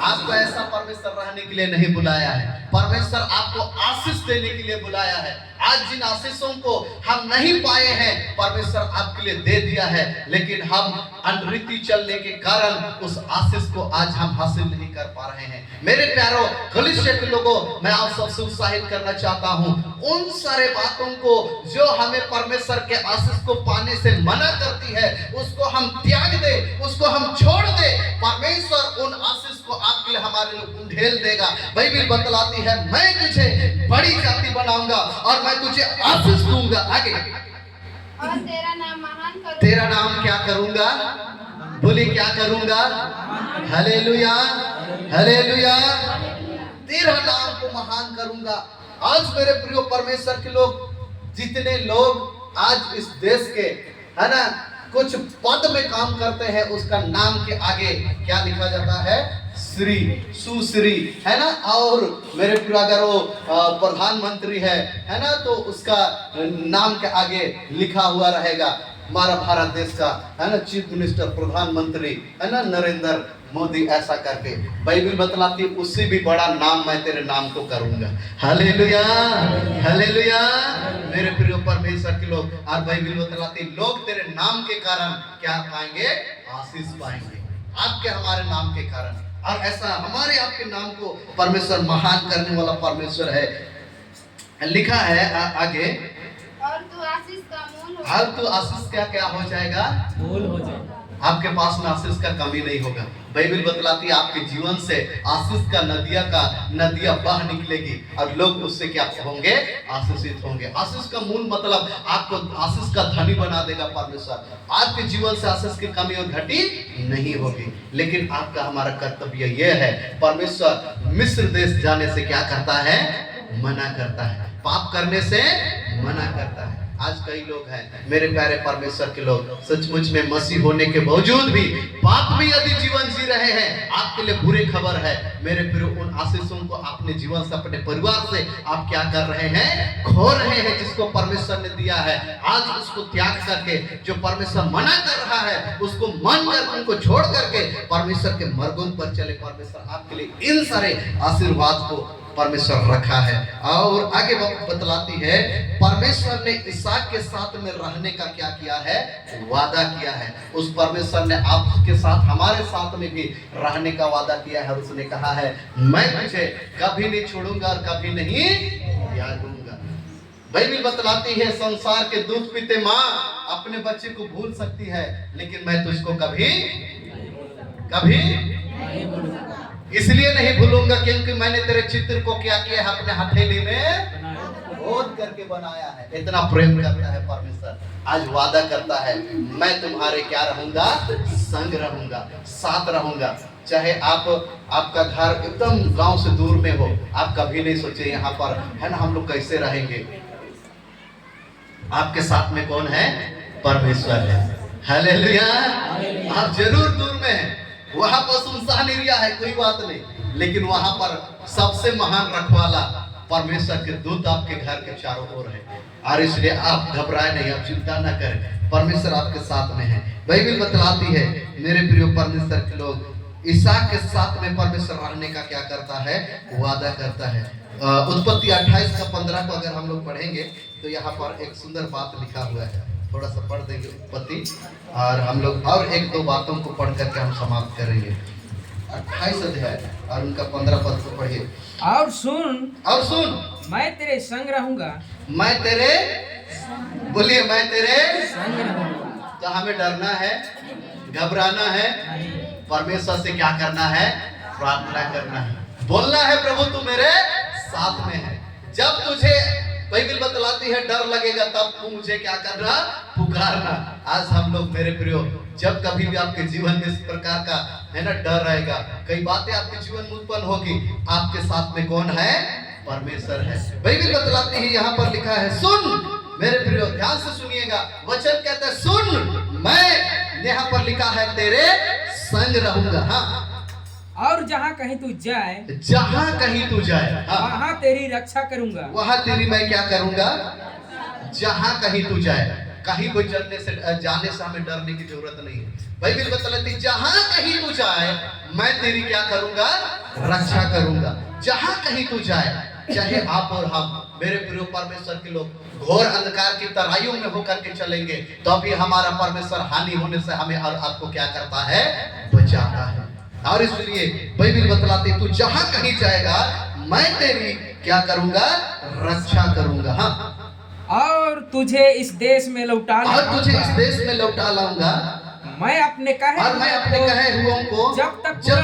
आपको ऐसा परमेश्वर रहने के लिए नहीं बुलाया है, परमेश्वर आपको आशीष देने के लिए बुलाया है। आज जिन आशीषों को हम नहीं पाए हैं, परमेश्वर आपके लिए दे दिया है, लेकिन हम अनरीति चलने के कारण उस आशीष को आज हम हासिल नहीं कर पा रहे हैं। मेरे प्यारों कलीसिया के लोगों, मैं आप सबसे उत्साहित करना चाहता हूं, उन सारे बातों को जो हमें परमेश्वर के आशीष को पाने से मना करती है, उसको हम त्याग दे, उसको हम छोड़ दे। परमेश्वर उन आशीष को आपके लिए हमारे लिए उंडेल देगा। बाइबल बतलाती है, मैं तुझे बड़ी जाति बनाऊंगा और मैं तुझे आशीष दूंगा। आगे, और तेरा नाम महान करूंगा। तेरा नाम क्या करूंगा? बोलिए, क्या करूंगा? Hallelujah, hallelujah. तेरा नाम को महान करूंगा। आज मेरे प्रिय परमेश्वर के लोग, जितने लोग आज इस देश के, है ना, कुछ पद में काम करते हैं, उसका नाम के आगे क्या लिखा जाता है? श्री, सुश्री, है ना। और मेरे प्रिय अगर वो प्रधानमंत्री है ना, तो उसका नाम के आगे लिखा हुआ रहेगा हमारा भारत देश का, है ना, चीफ मिनिस्टर, प्रधानमंत्री, है ना, नरेंद्र मोदी ऐसा करके। बाइबल बतलाती उससे भी बड़ा नाम मैं तेरे नाम को करूंगा। हालेलुया, हालेलुया मेरे प्रिय परमेश्वर के लोग। और बाइबल बतलाती लोग तेरे नाम के कारण क्या पाएंगे? आशीष पाएंगे, आपके हमारे नाम के कारण। और ऐसा हमारे आपके नाम को परमेश्वर महान करने वाला परमेश्वर है। लिखा है आगे, और तू आशीष का मूल हो। अब तो आशीष क्या हो जाएगा? मूल हो जाए। आपके पास में आशीष का कमी नहीं होगा। बाइबल बतलाती है आपके जीवन से आशीष का नदियां बह निकलेगी और लोग उससे क्या होंगे? आशीषित होंगे। आशीष का मूल मतलब आपको आशीष का धनी बना देगा परमेश्वर। आपके जीवन से आशीष की कमी और घटी नहीं होगी। लेकिन आपका हमारा कर्तव्य यह है, परमेश्वर मिस्र देश जाने से क्या करता है? मना करता है, पाप करने से मना करता है। आज कई लोग हैं मेरे प्यारे परमेश्वर के लोग, सचमुच में मसीह होने के बावजूद भी पाप में यदि जीवन जी रहे हैं, आपके लिए बुरी खबर है मेरे प्रिय। उन आशीषों को अपने जीवन से, अपने परिवार से आप क्या कर रहे हैं? खो रहे हैं, जिसको परमेश्वर ने दिया है। आज उसको त्याग करके, जो परमेश्वर मना कर रहा है उसको मान कर, उनको छोड़ करके परमेश्वर के मर्गों पर चले। परमेश्वर आपके लिए इन सारे आशीर्वाद को परमेश्वर रखा है। और आगे बतलाती है, परमेश्वर ने इसहाक के साथ में रहने का क्या किया है? वादा किया है। उस परमेश्वर ने आपके साथ, हमारे साथ में भी रहने का वादा किया है। और उसने कहा है, मैं तुझे कभी नहीं छोड़ूंगा और कभी नहीं त्यागूंगा। बाइबल बतलाती है, संसार के दूध पीते माँ अपने बच्चे को भूल सकती है, लेकिन मैं तुझको कभी इसलिए नहीं भूलूंगा क्योंकि मैंने तेरे चित्र को क्या किया है? अपने हथेली में खोद करके बनाया है। इतना प्रेम करता है परमेश्वर। आज वादा करता है, मैं तुम्हारे क्या रहूंगा? संग रहूंगा, साथ रहूंगा। चाहे आपका घर एकदम गांव से दूर में हो, आप कभी नहीं सोचे यहाँ पर है ना हम लोग कैसे रहेंगे। आपके साथ में कौन है? परमेश्वर है। हालेलुया। आप जरूर दूर में हैं, वहां पर सुनसान एरिया है, कोई बात नहीं, लेकिन वहां पर सबसे महान रखवाला परमेश्वर के दूत आपके घर के चारों ओर है। और इसलिए आप घबराए नहीं, आप चिंता न करें, परमेश्वर आपके साथ में है। बाइबल बतलाती है मेरे प्रिय परमेश्वर के लोग, इसहाक के साथ में परमेश्वर रहने का क्या करता है? वादा करता है। उत्पत्ति 28 का 15 को अगर हम लोग पढ़ेंगे तो यहाँ पर एक सुंदर बात लिखा हुआ है। थोड़ा सा पढ़ देंगे उत्पत्ति, और हम लोग और एक दो बातों को पढ़ करके हम समाप्त करेंगे। 28 अध्याय और उनका 15 पद को पढ़िए। और सुन, मैं तेरे संग रहूंगा। मैं तेरे, बोलिए, मैं तेरे संग रहूंगा। तो हमें डरना है, घबराना है, परमेश्वर से क्या करना है? प्रार्थना करना है, बोलना है, प्रभु तू मेरे साथ में है। जब तुझे बाइबल बतलाती है डर लगेगा, तब तू मुझे क्या करना? पुकारना। आज हम लोग मेरे प्रियो, जब कभी भी आपके जीवन में इस प्रकार का है ना डर रहेगा, कई बातें आपके जीवन में उत्पन्न होगी, आपके साथ में कौन है? परमेश्वर है। बाइबल बतलाती है, यहाँ पर लिखा है, सुन मेरे प्रियो, ध्यान से सुनिएगा, वचन कहता है सुन, मैं यहाँ पर लिखा है तेरे संग रहूंगा। हाँ, और जहाँ कहीं तू जाए, हाँ, वहाँ तेरी रक्षा करूंगा। वहाँ तेरी मैं क्या करूंगा? जहाँ कहीं तू जाए, कहीं कोई जाने से हमें डरने की जरूरत नहीं है। बाइबल बतलाती जहाँ कहीं तू जाए मैं तेरी क्या करूंगा? रक्षा करूंगा। जहाँ कहीं तू जाए, चाहे आप और हम मेरे प्रिय परमेश्वर के लोग घोर अंधकार की तराइयों में होकर के चलेंगे, तो अभी हमारा परमेश्वर हानि होने से हमें और आपको क्या करता है? बचाता है। और इसलिए बाइबल बतलाती तू जहां कहीं जाएगा मैं तेरी क्या करूंगा? रक्षा करूंगा। हाँ, और तुझे इस देश में लौटा लाऊंगा। मैं अपने कहे हुओं को जब तक पूरा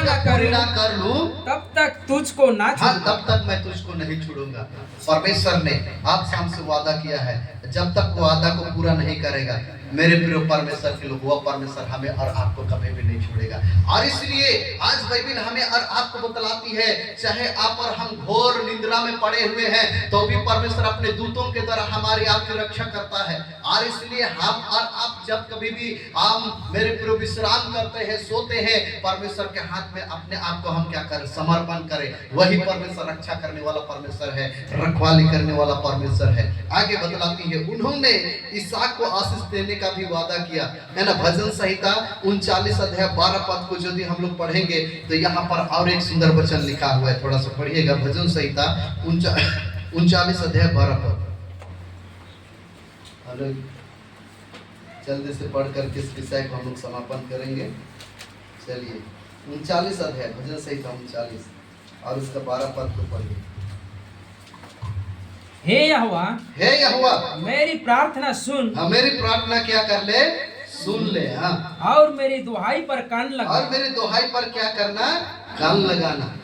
ना कर लूं, तब तक तुझको ना हाँ, तब तक मैं तुझको नहीं छोड़ूंगा। परमेश्वर ने आपसे हमसे वादा किया है, जब तक वो वादा को पूरा नहीं करेगा मेरे प्रिय परमेश्वर के लोग, वो परमेश्वर हमें और आपको कभी भी नहीं छोड़ेगा। और इसलिए आज बाइबल हमें और आपको बतलाती है, चाहे आप और हम घोर निद्रा में पड़े हुए हैं, तो भी परमेश्वर अपने दूतों के द्वारा हमारी आपकी रक्षा करता है। और इसलिए हम और आप जब कभी भी हम मेरे प्रिय विश्राम करते हैं, सोते हैं, परमेश्वर के हाथ में अपने आप को हम क्या करें, समर्पण करें। वही परमेश्वर रक्षा करने वाला परमेश्वर है, रखवाली करने वाला परमेश्वर है। आगे बतलाती है, उन्होंने इसहाक को आशीष देने का भी वादा किया, है ना। भजन संहिता 39 अध्याय 12 पद को यदि हम लोग पढ़ेंगे तो यहाँ पर और एक सुंदर वचन लिखा हुआ है, थोड़ा सा पढ़िएगा। भजन संहिता 39 अध्याय 12 पद। हेलो, जल्दी से पढ़ करके इस विषय को हम लोग समापन करेंगे। चलिए 39 अध्याय भजन संहिता 39 और उसका 12 पद को पढ़िए। हे यहोवा, हे यहोवा, मेरी प्रार्थना सुन। हाँ, मेरी प्रार्थना क्या कर ले, सुन ले। हाँ, और मेरी दुहाई पर कान लगा। और मेरी दुहाई पर क्या करना, कान लगाना।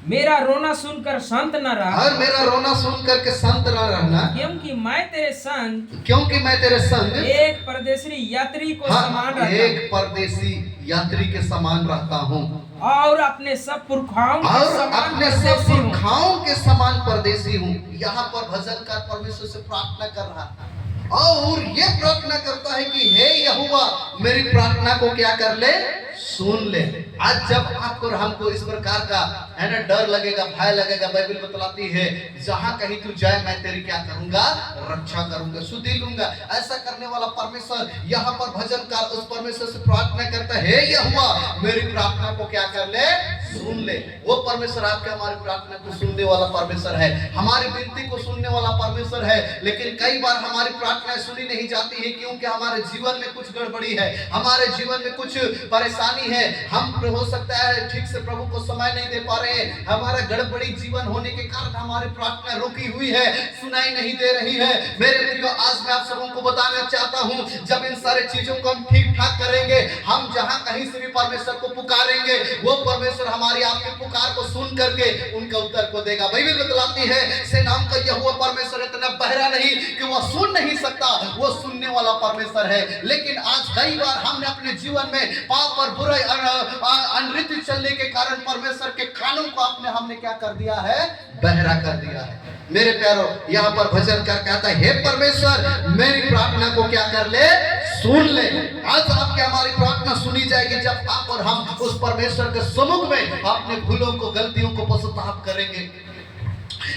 मेरा रोना सुनकर शांत न रहा, और मेरा रोना सुनकर के शांत न रहना, क्योंकि मैं तेरे संग, क्योंकि मैं तेरे संग एक परदेशी यात्री को समान रहता एक परदेशी यात्री के समान रहता हूँ, और अपने सब पुरखाओं के और समान अपने सब परदेशी हूँ। पुरखाओं के समान परदेशी हूँ। यहाँ पर भजनकार परमेश्वर से प्रार्थना कर रहा है और ये प्रार्थना करता है कि हे यहोवा, मेरी प्रार्थना को क्या कर ले, सुन ले। आज जब आपको और हमको इस प्रकार का है ना डर लगेगा, भय लगेगा, बाइबल बतलाती है जहां कहीं तू जाए मैं तेरी क्या करूंगा, रक्षा करूंगा, सुधि लूंगा। ऐसा करने वाला परमेश्वर, यहाँ पर भजनकार उस परमेश्वर से प्रार्थना करता है, हे यहोवा, मेरी प्रार्थना को क्या कर ले, सुन ले। वो परमेश्वर आपके हमारी प्रार्थना को सुनने वाला परमेश्वर है, हमारी विनती को सुनने वाला परमेश्वर है। लेकिन कई बार हमारी प्रार्थना सुनी नहीं जाती है, क्योंकि हमारे जीवन में कुछ गड़बड़ी है, हमारे जीवन में कुछ परेशानी है। हम हो सकता है ठीक से प्रभु को समय नहीं दे पा रहे हैं, हमारा गड़बड़ी जीवन होने के कारण हमारी प्रार्थना रुकी हुई है, सुनाई नहीं दे रही है। मेरे प्रियो, आज मैं आप सबों को बताना चाहता हूं, जब इन सारे चीजों को हम ठीक ठाक करेंगे, हम जहां कहीं से भी परमेश्वर को पुकारेंगे, वो परमेश्वर हमारी आपके पुकार को सुन करके उनका उत्तर को देगा। बाइबल बतलाती है, से नाम का यहोवा परमेश्वर इतना बहरा नहीं कि वह सुन नहीं सकता, वो सुनने वाला परमेश्वर है। लेकिन आज कई बार हमने अपने जीवन में पाप और बुराई अनृत्य चलने के कारण परमेश्वर के कानों को हमने क्या कर दिया है, बहरा कर दिया है। मेरे प्यारो, यहाँ पर भजनकार कहता है, हे परमेश्वर, मेरी प्रार्थना को क्या कर ले, सुन ले। आज आपके हमारी प्रार्थना सुनी जाएगी जब आप और हम उस परमेश्वर के सम्मुख में अपने भूलों को, गलतियों को पश्चाताप करेंगे।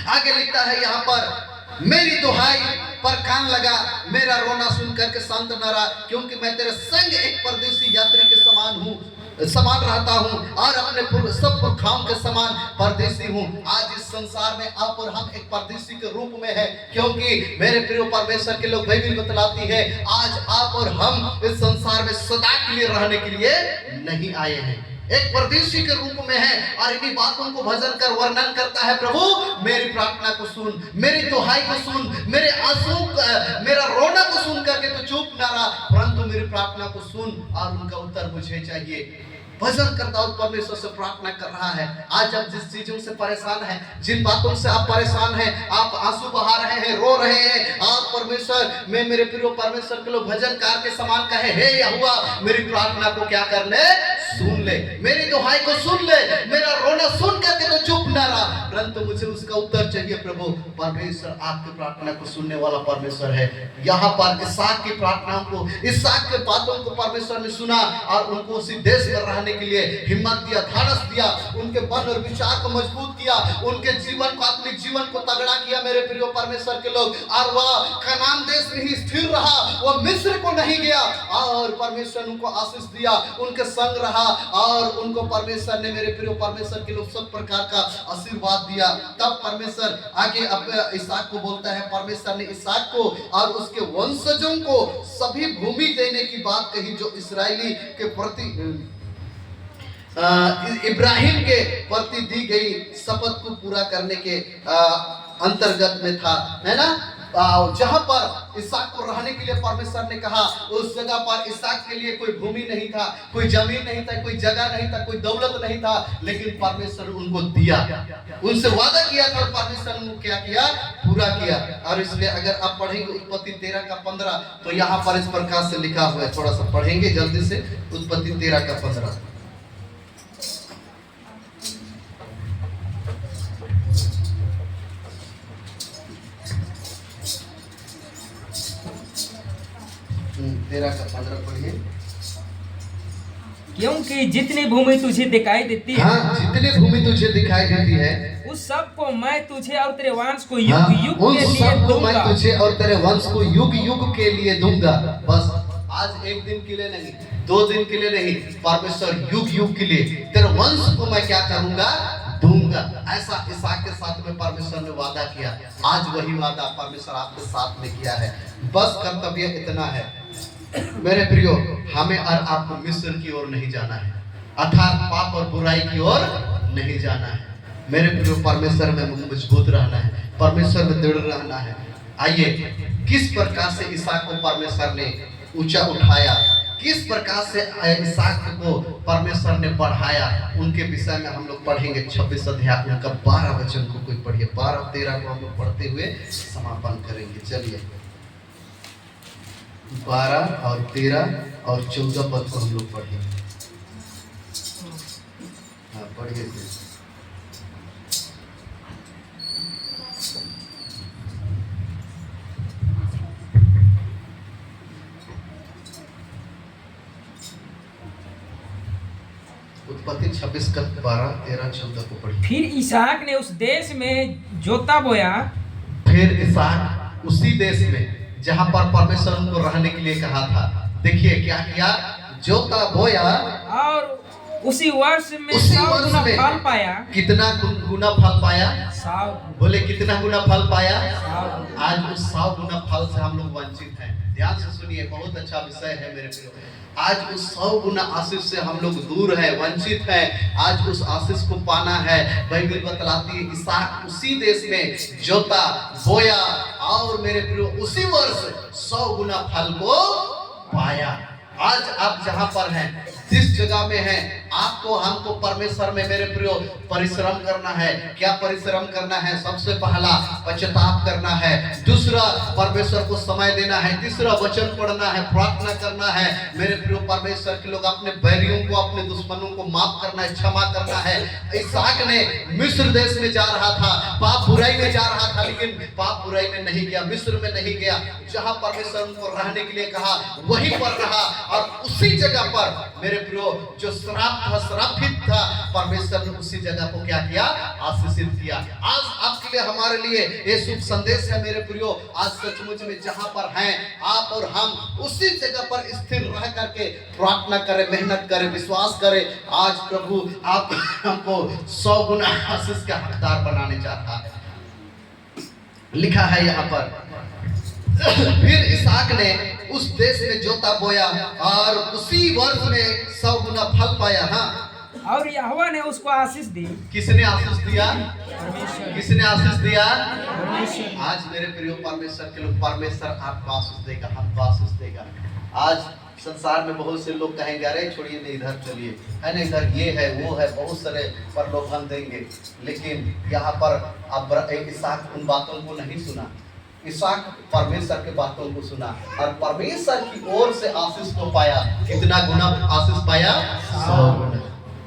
आगे लिखता है यहाँ पर, मेरी दुहाई पर कान लगा, मेरा रोना सुन करके शांत न रहा, क्योंकि मैं तेरे संग एक परदेशी यात्री के समान रहता हूँ, और अपने सब पुरखाओं के समान परदेशी हूँ। आज इस संसार में आप और हम एक परदेशी के रूप में है, क्योंकि मेरे प्रिय परमेश्वर के लोग बाइबल बतलाती है, आज आप और हम इस संसार में सदा के लिए रहने के लिए नहीं आए हैं, एक परदेशी के रूप में है। और इन्हीं बातों को भजन कर वर्णन करता है, प्रभु मेरी प्रार्थना को सुन, मेरी दुहाई को सुन, मेरे आंसू, मेरा रोना को सुन करके तो चुप ना रहा, परंतु मेरी प्रार्थना को सुन और उनका उत्तर मुझे चाहिए। भजन करता हूँ, परमेश्वर से प्रार्थना कर रहा है। आज आप जिस चीजों से परेशान हैं, जिन बातों से आप परेशान हैं, आप आंसू बहा रहे हैं, रो रहे हैं, आप परमेश्वर में, मेरे प्रिय परमेश्वर के लोग भजनकार के समान कहे, हे यहोवा, मेरी प्रार्थना को क्या कर ले, सुन ले, मेरी दुहाई को सुन ले, मेरा रोना सुन करके तो चुप ना रहा, परंतु मुझे उसका उत्तर चाहिए। प्रभु परमेश्वर आपकी प्रार्थना को सुनने वाला परमेश्वर है। यहाँ पर इसहाक की प्रार्थनाओं को, इसहाक के बातों को परमेश्वर ने सुना और उनको उसी देश में रहने के लिए हिम्मत दिया, धाड़स दिया, उनके मन और विचार को मजबूत किया, उनके जीवन को, अपने जीवन को तगड़ा किया। मेरे प्रिय परमेश्वर के लोग, और वह कनान देश में ही स्थिर रहा, वह मिस्र को नहीं गया, और परमेश्वर उनको आशीष दिया, उनके संग रहा, और उनको परमेश्वर ने, मेरे प्रिय परमेश्वर के लोग, सब प्रकार का आशीर्वाद दिया। तब परमेश्वर आगे अब इसहाक को बोलता है, परमेश्वर ने इसहाक को और उसके वंशजों को सभी भूमि देने की बात कही जो इस्राएली के प्रति, इब्राहिम के प्रति दी गई शपथ को पूरा करने के अंतर्गत में था, है ना। जहां पर इसहाक को रहने के लिए परमेश्वर ने कहा, उस जगह पर इसहाक के लिए कोई भूमि नहीं था, कोई जमीन नहीं था, कोई जगह नहीं था, कोई दौलत नहीं था, लेकिन परमेश्वर उनको दिया, उनसे वादा किया था, परमेश्वर ने उनको क्या किया, पूरा किया। और इसलिए अगर आप पढ़ेंगे उत्पत्ति 13 का 15, तो यहाँ पर इस प्रकार से लिखा हुआ है, थोड़ा सा पढ़ेंगे जल्दी से, उत्पत्ति 13 का 15। तेरह का 15 पढ़िए। क्योंकि जितनी भूमि तुझे दिखाई देती है हाँ, जितनी भूमि तुझे दिखाई देती है, उस सब को मैं तुझे और तेरे वंश को हाँ, युग युग उन के लिए सबको मैं दूंगा। तुझे और तेरे वंश को युग युग के लिए दूंगा। बस आज एक दिन के लिए नहीं, 2 दिन के लिए नहीं, परमेश्वर युग युग के लिए तेरे वंश को मैं क्या करूंगा, दूंगा। ऐसा इसहाक के साथ में परमेश्वर ने वादा किया। आज वही वादा परमेश्वर आपके साथ में किया है। बस कर्तव्य इतना है मेरे प्रियो, हमें और आपको मिस्र की ओर नहीं जाना है, अर्थात पाप और बुराई की ओर नहीं जाना है। मेरे प्रियो, परमेश्वर में मजबूत रहना है, परमेश्वर में दृढ़ रहना है। आइए, किस प्रकार से इसहाक को परमेश्वर ने ऊंचा उठाया, किस प्रकार से इसहाक को परमेश्वर ने बढ़ाया, उनके विषय में हम लोग पढ़ेंगे। 26 अध्याय उनका 12 वचन को कोई पढ़िए, 12-13 को हम लोग पढ़ते हुए समापन करेंगे। चलिए, 12 और 13 और 14 पद को हम लोग पढ़ेंगे। हाँ, पढ़िए। उत्पत्ति 26 का 12, 13, 14 को पढ़िए। फिर इसहाक ने उस देश में जोता बोया। फिर इसहाक उसी देश में जहां पर परमेश्वर उनको रहने के लिए कहा था, देखिए क्या किया, जोता बोया और उसी वर्ष में उसी 100 वर्ष गुना में फल पाया। कितना गुना फल पाया? 100 बोले कितना गुना फल पाया? 100। आज उस 100 गुना फल से हम लोग वंचित हैं। ध्यान से सुनिए, बहुत अच्छा विषय है मेरे प्रियो। आज उस 100 गुना आशीष से हम लोग दूर है, वंचित है। आज उस आशीष को पाना है। बाइबल बतलाती है इसहाक उसी देश में जोता बोया और मेरे प्रियो उसी वर्ष 100 गुना फल को पाया। आज आप जहां पर हैं, जिस जगह में हैं, आपको हमको परमेश्वर में मेरे प्रियो परिश्रम करना है। क्या परिश्रम करना है? सबसे पहला पश्चाताप करना है, दूसरा परमेश्वर को समय देना है, तीसरा वचन पढ़ना है, प्रार्थना करना है। मेरे प्रियो, परमेश्वर के लोग अपने बैरियों को, अपने दुश्मनों को माफ करना है, क्षमा करना है। इसहाक ने मिस्र देश में जा रहा था, पाप बुराई में जा रहा था, लेकिन पाप बुराई में नहीं गया, मिस्र में नहीं गया। जहां परमेश्वर उनको रहने के लिए कहा वहीं पर रहा और उसी जगह पर मेरे प्रियो जो श्राप था, श्रापित था, परमेश्वर ने उसी जगह को क्या किया? आशीषित किया। आज आपके लिए, हमारे लिए ये शुभ संदेश है मेरे प्रियो। आज सचमुच में जहां पर हैं आप और हम, उसी जगह पर स्थिर रह करके प्रार्थना करें, मेहनत करें, विश्वास करें। आज प्रभु आप हमको 100 गुना आशीष का हकदार बनाने चाहता है। लिखा है यहाँ पर, फिर इसहाक ने उस देश में जोता बोया और उसी वर्ष में 100 गुना फल पाया। हाँ, और यहोवा ने उसको आशीष दी। किसने आशीष दिया? परमेश्वर। किसने आशीष दिया? परमेश्वर। आज मेरे प्रिय परमेश्वर के लोग, परमेश्वर आपको आशीष देगा, हमको आशीष देगा। आज संसार में बहुत से लोग कहेंगे, अरे छोड़िए नहीं, इधर चलिए, है ना, इधर ये है वो है, बहुत सारे प्रलोभन देंगे। लेकिन यहाँ पर अब इसहाक उन बातों को नहीं सुना। इसहाक परमेश्वर के बातों को सुना और परमेश्वर की ओर से आशीष को पाया। कितना गुना आशीष पाया? 100 गुना।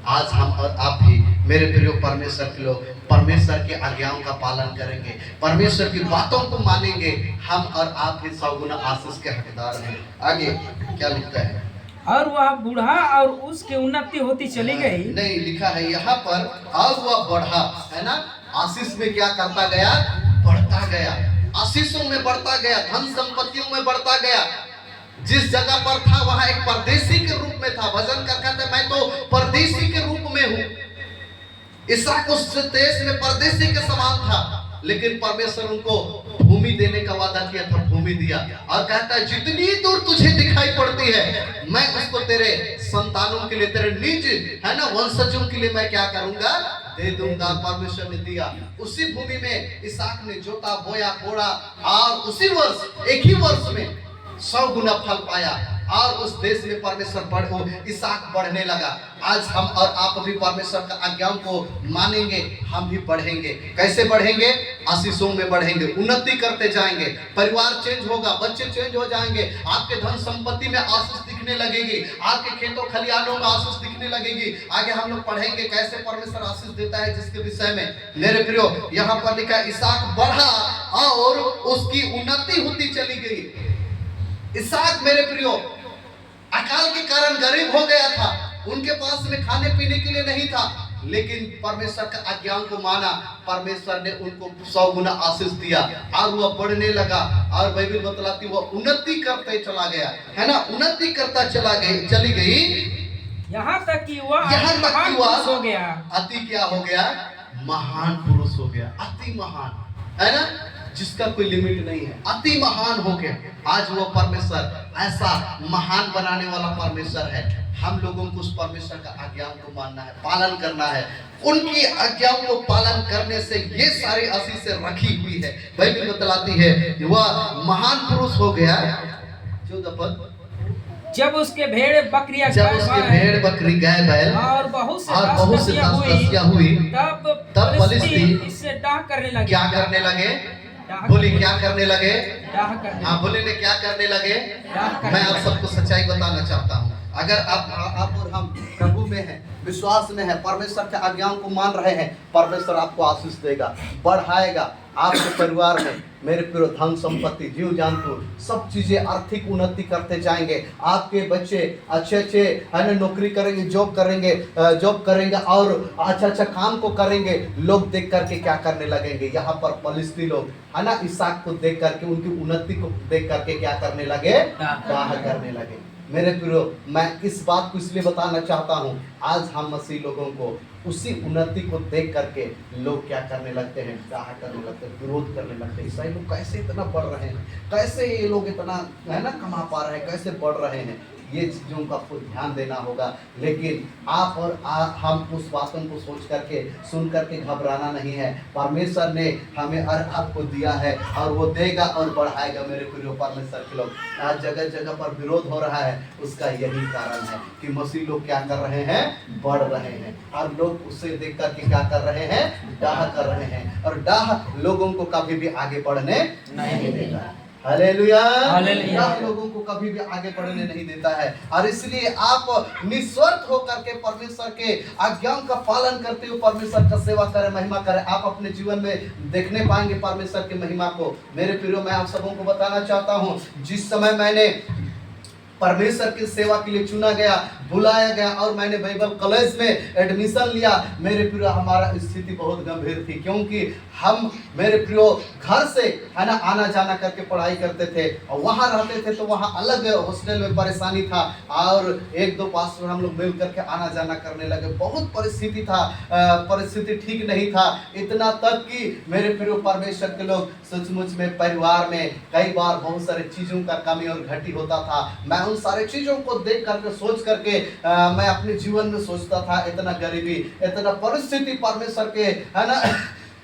आज हम और आप भी मेरे प्रिय परमेश्वर के लोग परमेश्वर के आज्ञाओं का पालन करेंगे, परमेश्वर की बातों को मानेंगे, हम और आप भी 100 गुना आशीष के हकदार हैं। आगे क्या लिखता है? और वह बूढ़ा और उसकी उन्नति होती चली गई। नहीं, लिखा है यहाँ पर, और वह बढ़ा, है ना, आशीष में क्या करता गया? बढ़ता गया, आशीषों में बढ़ता गया, धन संपत्तियों में बढ़ता गया। जिस जगह पर था वहां एक परदेशी के रूप में था। भजन कर कहते, मैं तो परदेशी के रूप में हूं। इसहाक उस देश में परदेशी के समान था, लेकिन परमेश्वर उनको भूमि देने का वादा किया था, भूमि दिया। और कहता है, जितनी दूर तुझे दिखाई पड़ती है मैं उसको तेरे संतानों के लिए, तेरे निज, है ना, वंशजों के लिए मैं क्या करूंगा? दे दूंगा। परमेश्वर ने दिया। उसी भूमि में इसहाक ने जोता बोया, कोड़ा और उसी वर्ष, एक ही वर्ष में 100 गुना फल पाया और उस देश में परमेश्वर इसहाक बढ़ने लगा। आज हम और आप भी परमेश्वर का आज्ञाओं को मानेंगे, हम भी बढ़ेंगे। कैसे बढ़ेंगे? आशीषों में बढ़ेंगे, उन्नति करते जाएंगे, परिवार चेंज होगा, बच्चे चेंज हो जाएंगे, आपके धन संपत्ति में आशीष दिखने लगेगी, आपके खेतों खलिहानों में आशीष दिखने लगेगी। आगे हम लोग पढ़ेंगे कैसे परमेश्वर आशीष देता है, जिसके विषय में मेरे प्रियो यहाँ पर लिखा, इसहाक बढ़ा और उसकी उन्नति होती चली गई। इसहाक मेरे प्रियो अकाल के कारण गरीब हो गया था, उनके पास में खाने पीने के लिए नहीं था, लेकिन परमेश्वर का आज्ञाओं को माना, परमेश्वर ने उनको 100 गुना आशीष दिया और वह बढ़ने लगा। और बाइबल बतलाती वह उन्नति करते चला गया, है ना, उन्नति करता चली गई, यहाँ तक कि वह यहाँ तक महान कि वह पुरुष हो गया। अति क्या हो गया, महान पुरुष हो गया, अति महान, है ना, जिसका कोई लिमिट नहीं है, अति महान हो गया। आज वो परमेश्वर ऐसा महान बनाने वाला परमेश्वर है। हम लोगों को उस परमेश्वर का आज्ञाओं को मानना है, पालन करना है। उनकी आज्ञाओं को पालन करने से ये सारी आशीषें रखी हुई है। बाइबल बतलाती है वह महान पुरुष हो गया। 14 पद, जब उसके भेड़ बकरियां जब उसके भेड़ बकरी गाय बैल और बहुत से दासियां हुई, तब फलिस्ती इससे डाह करने लगे। क्या करने लगे, बोली क्या करने लगे, डाह करने हाँ बोले ने क्या करने लगे। डाह करने मैं आप लगे। सबको सच्चाई बताना चाहता हूँ। अगर आप और हम प्रभु में हैं, विश्वास में हैं, परमेश्वर के आज्ञाओं को मान रहे हैं, परमेश्वर आपको आशीष देगा, बढ़ाएगा। आपके परिवार में मेरे प्रिय धन संपत्ति जीव जंतु सब चीजें आर्थिक उन्नति करते जाएंगे। आपके बच्चे अच्छे है ना नौकरी करेंगे, जॉब करेंगे और अच्छा काम को करेंगे। लोग देख करके क्या करने लगेंगे, यहाँ पर फलिस्ती लोग है ना इसहाक को देख करके, उनकी उन्नति को देख करके क्या करने लगे, डाह करने लगे। मेरे प्रियो, मैं इस बात को इसलिए बताना चाहता हूँ, आज हम मसीह लोगों को उसी उन्नति को देख करके लोग क्या करने लगते हैं, डाह करने लगते हैं, विरोध करने लगते हैं। ईसाई लोग कैसे इतना बढ़ रहे हैं, कैसे ये लोग इतना है ना कमा पा रहे हैं, कैसे बढ़ रहे हैं। ये चीज़ों का आपको ध्यान देना होगा। लेकिन आप और हम उस बातों को सोच करके सुन करके घबराना नहीं है। परमेश्वर ने हमें और आपको दिया है और वो देगा और बढ़ाएगा। मेरे प्रिय परमेश्वर के लोग, आज जगह जगह पर विरोध हो रहा है, उसका यही कारण है कि मसीह लोग क्या कर रहे हैं, बढ़ रहे हैं। और लोग उसे देख करके क्या कर रहे हैं, डाह कर रहे हैं। और डाह लोगों को कभी भी आगे बढ़ने नहीं देता। हालेलुया, डाह लोगों को कभी भी आगे बढ़ने नहीं देता है। और इसलिए आप निस्वार्थ होकर के परमेश्वर के आज्ञाओं का पालन करते हुए परमेश्वर का सेवा करें, महिमा करें। आप अपने जीवन में देखने पाएंगे परमेश्वर की महिमा को। मेरे प्रियो, मैं आप सबों को बताना चाहता हूँ, जिस समय मैंने परमेश्वर की सेवा के लिए चुना गया, बुलाया गया और मैंने बाइबल कॉलेज में एडमिशन लिया, मेरे प्रियो हमारा स्थिति बहुत गंभीर थी। क्योंकि हम मेरे प्रियो घर से है ना आना जाना करके पढ़ाई करते थे और वहाँ रहते थे, तो वहाँ अलग हॉस्टल में परेशानी था और 1-2 पास्टर हम लोग मिल करके आना जाना करने लगे। बहुत परिस्थिति था, परिस्थिति ठीक नहीं था। इतना तक कि मेरे प्रियो परमेश्वर के लोग, सचमुच में परिवार में कई बार बहुत सारी चीज़ों का कमी और घटी होता था। मैं उन सारी चीज़ों को देख करके सोच करके मैं अपने जीवन में सोचता था, इतना गरीबी, इतना परिस्थिति परमेश्वर के है ना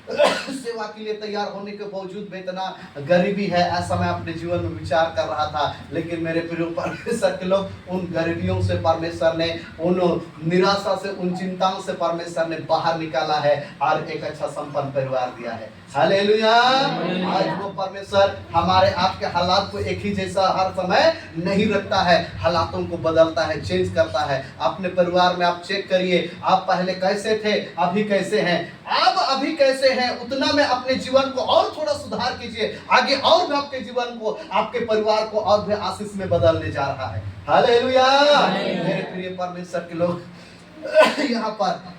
सेवा के लिए तैयार होने के बावजूद में इतना गरीबी है, ऐसा मैं अपने जीवन में विचार कर रहा था। लेकिन मेरे प्रिय परमेश्वर के लोग, उन गरीबियों से परमेश्वर ने, उन निराशा से, उन चिंताओं से परमेश्वर ने बाहर निकाला है और एक अच्छा संपन्न परिवार दिया है। हालेलुया। आज वो परमेश्वर हमारे आपके हालात को एक ही जैसा हर समय नहीं रखता है, हालातों को बदलता है, चेंज करता है। अपने परिवार में आप चेक करिए, आप पहले कैसे थे, अभी कैसे हैं। आप अभी कैसे हैं, उतना में अपने जीवन को और थोड़ा सुधार कीजिए, आगे और भी आपके जीवन को, आपके परिवार को और भी आशीष में बदलने जा रहा है। हालेलुया। मेरे प्रिय परमेश्वर के लोग, यहाँ पर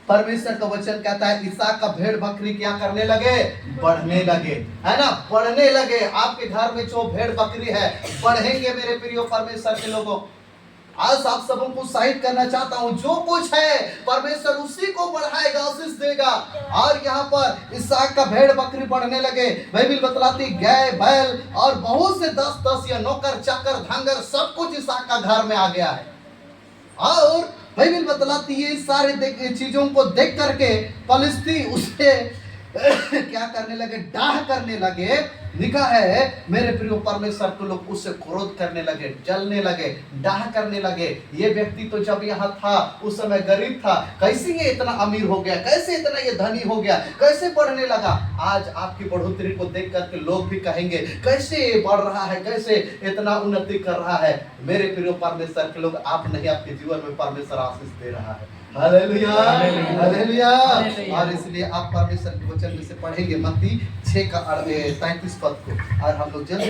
परमेश्वर का वचन कहता है, इसहाक का भेड़ बकरी क्या करने लगे, बढ़ने लगे, है ना, बढ़ने लगे। आपके घर में जो भेड़ बकरी है बढ़ेंगे मेरे प्रिय परमेश्वर के लोगों। आज आप सबों को उत्साहित करना चाहता हूँ, जो कुछ है परमेश्वर उसी को बढ़ाएगा, आशीष देगा। और यहाँ पर इसहाक का भेड़ बकरी बढ़ने लगे। बाइबल बतलाती गाय बैल और बहुत से 10 या नौकर चाकर धांगर सब कुछ इसहाक का घर में आ गया है। और बाइबल बतलाती है सारे चीजों को देख करके फलिस्ती उसे क्या करने लगे, डाह करने लगे। लिखा है मेरे प्रिय परमेश्वर को लोग उससे क्रोध करने लगे, जलने लगे, डाह करने लगे। ये व्यक्ति तो जब यहाँ था उस समय गरीब था, कैसे ये इतना अमीर हो गया, कैसे इतना ये धनी हो गया, कैसे बढ़ने लगा। आज आपकी बढ़ोतरी को देख करके लोग भी कहेंगे कैसे बढ़ रहा है, कैसे इतना उन्नति कर रहा है। मेरे प्रिय परमेश्वर के लोग, आप नहीं, आपके जीवन में परमेश्वर आशीष दे रहा है। Hallelujah, hallelujah. और इसलिए आप परमेश्वर के वचन में से पढ़ेंगे मत्ती 6 का 33 पद को, और हम लोग जल्दी